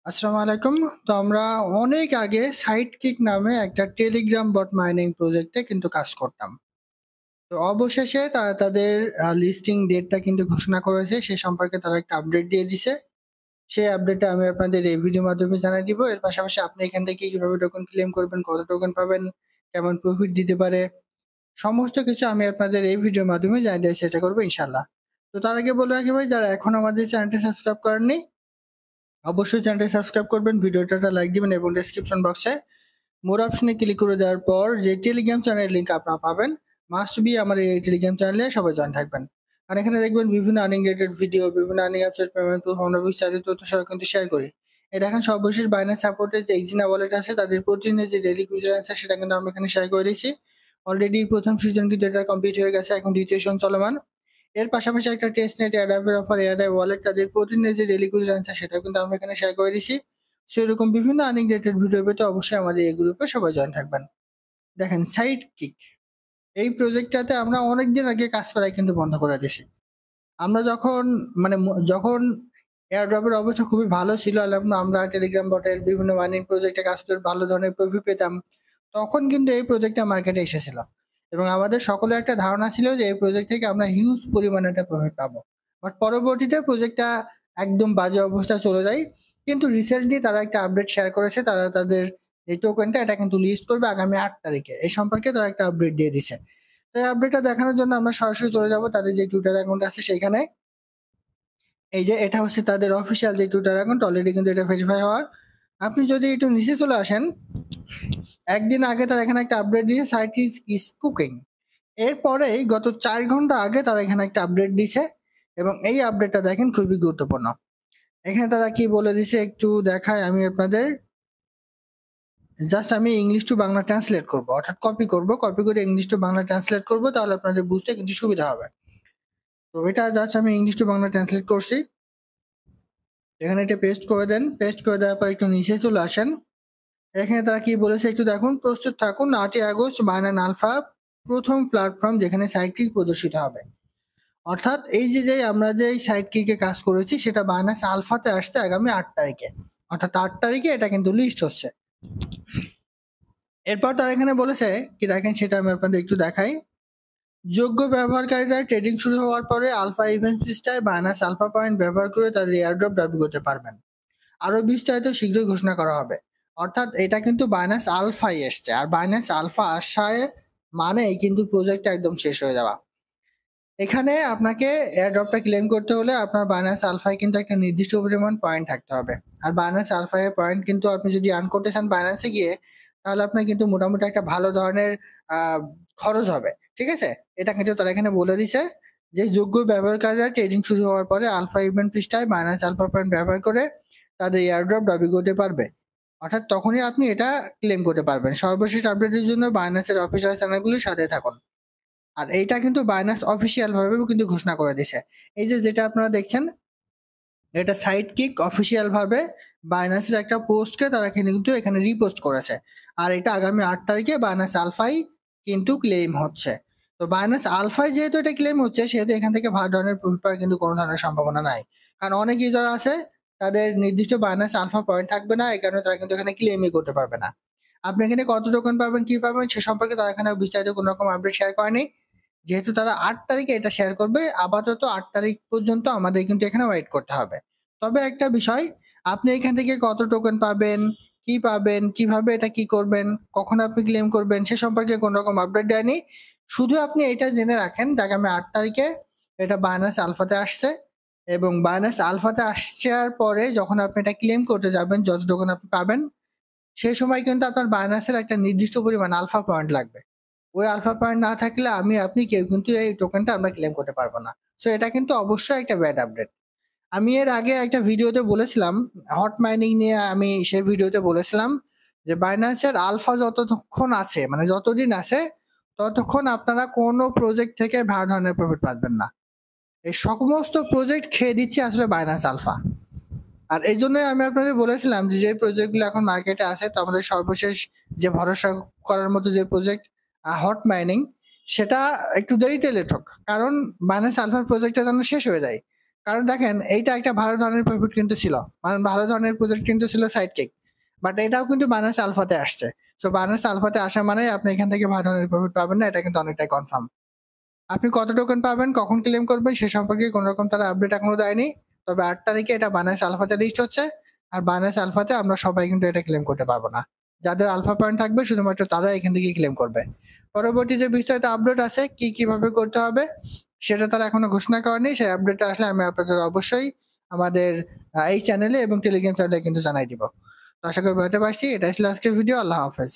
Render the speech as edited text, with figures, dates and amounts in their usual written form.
আসসালামু আলাইকুম। তো আমরা অনেক আগে সাইডকিক নামে একটা টেলিগ্রাম বট মাইনিং প্রজেক্টে কিন্তু কাজ করতাম। তো অবশেষে তারা তাদের লিস্টিং ডেটটা কিন্তু ঘোষণা করেছে। সে সম্পর্কে তারা একটা আপডেট দিয়ে দিছে। সেই আপডেটটা আমি আপনাদের এই ভিডিওর মাধ্যমে জানাই দিব। এর পাশাপাশি আপনি এখান থেকে কিভাবে টোকেন ক্লেম করবেন, কত টোকেন পাবেন, কেমন প্রফিট দিতে পারে, সমস্ত কিছু আমি আপনাদের এই ভিডিওর মাধ্যমে জানিয়ে দেওয়ার চেষ্টা করবো ইনশাল্লাহ। তো তার আগে বলে রাখি ভাই, যারা এখন আমাদের চ্যানেলটি সাবস্ক্রাইব করেননি অবশ্যই চ্যানেলটি সাবস্ক্রাইব করবেন, ভিডিওটা লাইক দিবেন এবং ডেসক্রিপশন বক্সে মোর অপশনে ক্লিক করে দেওয়ার পর যে টেলিগ্রাম চ্যানেলের লিঙ্ক আপনারা পাবেন, মাস্ট বি আমার এই টেলিগ্রাম চ্যানেলে সবাই জয়েন থাকবেন। আর এখানে দেখবেন বিভিন্ন আর্নিং রিলেটেড ভিডিও, বিভিন্ন আর্নিং অ্যাপসের পেমেন্ট প্রুফ, আমরা বিস্তারিত তথ্য সহ কিন্তু শেয়ার করি। এই দেখেন সর্বশেষ বাইন্যান্স সাপোর্টের যে এক্সিনা ওয়ালেট আছে তাদের প্রতিদিনের যে ডেইলি কুইজার আছে সেটা কিন্তু আমরা এখানে শেয়ার করে দিয়েছি। অলরেডি প্রথম সিজন কিন্তু এটা কমপ্লিট হয়ে গেছে, এখন দ্বিতীয় সিজন চলমান। এর পাশাপাশি একটা টেস্ট নেট এর অফার এআরআই ওয়ালেট তাদের প্রতিদিনের যে ডেইলি কুইজ আনসার সেটাও কিন্তু আমরা এখানে শেয়ার করে দিছি। সেরকম বিভিন্ন আর্নিং রিলেটেড ভিডিও পেতে অবশ্যই আমাদের এই গ্রুপে সবাই জয়েন থাকবেন। দেখেন সাইড কিক, এই প্রজেক্টটাতে আমরা অনেকদিন আগে কাজ করাই কিন্তু বন্ধ করে দিয়েছি। আমরা যখন যখন এয়ারড্রপের অবস্থা খুবই ভালো ছিল, আমরা টেলিগ্রাম বটের বিভিন্ন মাইনিং প্রজেক্টে কাজ করে ভালো ধরনের প্রফিট পেতাম, তখন কিন্তু এই প্রজেক্টটা মার্কেটে এসেছিল এবং আমাদের সকলের একটা ধারণা ছিল যে এই প্রজেক্ট থেকে আমরা হিউজ পরিমাণে একটা প্রফিট পাবো। বাট পরবর্তীতে প্রজেক্টটা একদম বাজে অবস্থায় চলে যায়। কিন্তু রিসেন্টলি তারা একটা আপডেট শেয়ার করেছে, তারা তাদের এই টোকেনটা এটা কিন্তু লিস্ট করবে আগামী 8 তারিখে। এই সম্পর্কে তারা একটা আপডেট দিয়ে দিছে। তো এই আপডেটটা দেখানোর জন্য আমরা সরাসরি চলে যাব তাদের যে টুইটার অ্যাকাউন্ট আছে সেখানে। এই যে এটা হচ্ছে তাদের অফিসিয়াল যে টুইটার অ্যাকাউন্ট, অলরেডি কিন্তু এটা ভেরিফাই হওয়ার। আপনি যদি একটু নিচে চলে আসেন, একদিন আগে তারা এখানে একটা আপডেট দিয়েছে, সাইট ইজ কুকিং। এরপরেই গত 4 ঘন্টা আগে তারা এখানে একটা আপডেট দিছে এবং এই আপডেটটা দেখেন খুবই গুরুত্বপূর্ণ। এখানে তারা কি বলে দিছে একটু দেখায় আমি আপনাদের। জাস্ট আমি ইংলিশ টু বাংলা ট্রান্সলেট করব, অর্থাৎ কপি করে ইংলিশ টু বাংলা ট্রান্সলেট করব, তাহলে আপনাদের বুঝতে কিন্তু সুবিধা হবে। তো এটা জাস্ট আমি ইংলিশ টু বাংলা ট্রান্সলেট করছি। এখানে এটা পেস্ট করে দেন, পেস্ট করে দেওয়ার পর একটু নিচে চলে আসেন। এখানে তারা কি বলেছে একটু দেখুন। প্রস্তুত থাকুন, 8 আগস্ট বাইনান আলফা প্রথম প্ল্যাটফর্ম যেখানে সাইটকিক প্রদর্শিত হবে। অর্থাৎ এই যে আমরা যে সাইটকিকে কাজ করেছি সেটা বাইনান্স আলফাতে আসছে আগামী 8 তারিখে। অর্থাৎ 8 তারিখে এটা কিন্তু লিস্ট হচ্ছে। এরপর তারা এখানে বলেছে কি দেখেন, সেটা আমি আপনাদের একটু দেখাই। যোগ্য ব্যবহারকারীরা ট্রেডিং শুরু হওয়ার পরে আলফা ইভেন্ট পৃষ্ঠায় বাইনান্স আলফা পয়েন্ট ব্যবহার করে তাদের এয়ারড্রপ দাবি করতে পারবেন। আরো বিস্তারিত শীঘ্রই ঘোষণা করা হবে। অর্থাৎ এটা কিন্তু বাইনান্স আলফাই এসছে, আর বাইনান্স আলফা আসায় মানেই কিন্তু প্রজেক্টটা একদম শেষ হয়ে যাওয়া। এখানে আপনাকে এয়ারড্রপটা ক্লেম করতে হলে আপনার বাইনান্স আলফায় কিন্তু একটা নির্দিষ্ট পরিমাণ পয়েন্ট থাকতে হবে। আর বাইনান্স আলফায় পয়েন্ট কিন্তু আপনি যদি আর্ন করতে চান বাইনান্সে গিয়ে, তাহলে আপনার কিন্তু মোটামুটি একটা ভালো ধরনের খরচ হবে। ঠিক আছে, এটা কিন্তু তারা এখানে বলে দিছে যে যোগ্য ব্যবহারকারীরা ট্রেডিং শুরু হওয়ার পরে আলফা ইভেন্ট পৃষ্ঠায় বাইনান্স আলফা পয়েন্ট ব্যবহার করে তাদের এয়ারড্রপ দাবি করতে পারবে। অর্থাৎ তখনই আপনি এটা ক্লেম করতে পারবেন। সর্বশেষ আপডেটের জন্য বাইনান্সের অফিসিয়াল চ্যানেলগুলির সাথে থাকুন। আর এইটা কিন্তু বাইনান্স অফিসিয়াল ভাবেও কিন্তু ঘোষণা করে দিছে। এই যে যেটা আপনারা দেখছেন, এটা সাইডকিক অফিসিয়াল ভাবে বাইনান্সের একটা পোস্টকে তারা কিন্তু এখানে রিপোস্ট করেছে। আর এটা আগামী 8 তারিখে বাইনান্স আলফাই কিন্তু ক্লেম হচ্ছে। তো বাইনান্স আলফাই যেহেতু এটা ক্লেম হচ্ছে, সেহেতু এখান থেকে ভালো ধরনের প্রফিট পাওয়ার কিন্তু কোনো ধরনের সম্ভাবনা নাই। কারণ অনেক ইউজার আছে তাদের নির্দিষ্ট বাইনান্স আলফা পয়েন্ট থাকবে না, এই কারণে তারা কিন্তু এখানে ক্লেমই করতে পারবে না। আপনি এখানে কত টোকেন পাবেন, কি পাবেন সে সম্পর্কে তারা এখানে বিস্তারিত কোনো রকম আপডেট শেয়ার করেনি। যেহেতু তারা 8 তারিখে এটা শেয়ার করবে, আপাতত 8 তারিখ পর্যন্ত আমাদের কিন্তু এখানে ওয়েট করতে হবে। তবে একটা বিষয়, আপনি এখান থেকে কত টোকেন পাবেন, কি পাবেন, কিভাবে এটা কি করবেন, কখন আপনি ক্লেম করবেন সে সম্পর্কে কোনো রকম আপডেট দেয়নি। শুধু আপনি এটা জেনে রাখেন যে আগামী 8 তারিখে এটা বাইনান্স আলফাতে আসছে এবং বাইনান্স আলফাতে আসার পরে যখন আপনি এটা ক্লেম করতে যাবেন, যত টোকেন আপনি পাবেন সেই সময় কিন্তু আপনার বাইনান্সের একটা নির্দিষ্ট পরিমাণ আলফা পয়েন্ট লাগবে। ওই আলফা পয়েন্ট না থাকলে আমি আপনি কেউ কিন্তু এই টোকেনটা আমরা ক্লেম করতে পারবো না। সো এটা কিন্তু অবশ্যই একটা ব্যাড আপডেট। আমি এর আগে একটা ভিডিওতে বলেছিলাম, হট মাইনিং নিয়ে আমি সেই ভিডিওতে বলেছিলাম যে বাইন্যান্সের আলফা যতক্ষণ আছে, মানে যতদিন আছে ততক্ষণ আপনারা কোনো প্রজেক্ট থেকে ভালো ধরনের প্রফিট পাবেন না। এই সমস্ত প্রজেক্ট খেয়ে দিচ্ছে আসলে বাইন্যান্স আলফা। আর এই জন্যই আমি আপনাদের বলেছিলাম যে যে প্রজেক্টগুলো এখন মার্কেটে আছে, তো আমাদের সর্বশেষ যে ভরসা করার মতো যে প্রজেক্ট হট মাইনিং, সেটা একটু দেরিতে লেট হোক, কারণ বাইন্যান্স আলফার প্রজেক্টটা যেন শেষ হয়ে যায়। কারণ দেখেন এইটা একটা ভালো ধরনের প্রফিট কিন্তু ছিল, মানে ভালো ধরনের প্রজেক্ট কিন্তু ছিল সাইডকিক, বাট এটাও কিন্তু বাইন্যান্স আলফাতে আসছে। সো বাইন্যান্স আলফাতে আসা মানে আপনি এখান থেকে ভালো ধরনের প্রফিট পাবেন না, এটা কিন্তু অনেকটাই কনফার্ম। আপনি কত টোকেন পাবেন, কখন ক্লেম করবেন সে সম্পর্কে কোনো রকম তারা আপডেট এখনো দেয়নি। তবে 8 তারিখে এটা বাইন্যান্স আলফাতে লিস্ট হচ্ছে, আর বাইন্যান্স আলফাতে আমরা সবাই কিন্তু এটা ক্লেম করতে পারবো না। যাদের আলফা পয়েন্ট থাকবে শুধুমাত্র তারা এখান থেকে ক্লেম করবে। পরবর্তী যে বিস্তারিত আপডেট আছে কিভাবে করতে হবে সেটা তারা এখনো ঘোষণা করেনি। সেই আপডেটটা আসলে আমি আপনাদের অবশ্যই আমাদের এই চ্যানেলে এবং টেলিগ্রাম চ্যানেলে কিন্তু জানাই দিব। তো আশা করি বুঝতে পারছি। এটা ছিল আজকের ভিডিও। আল্লাহ হাফেজ।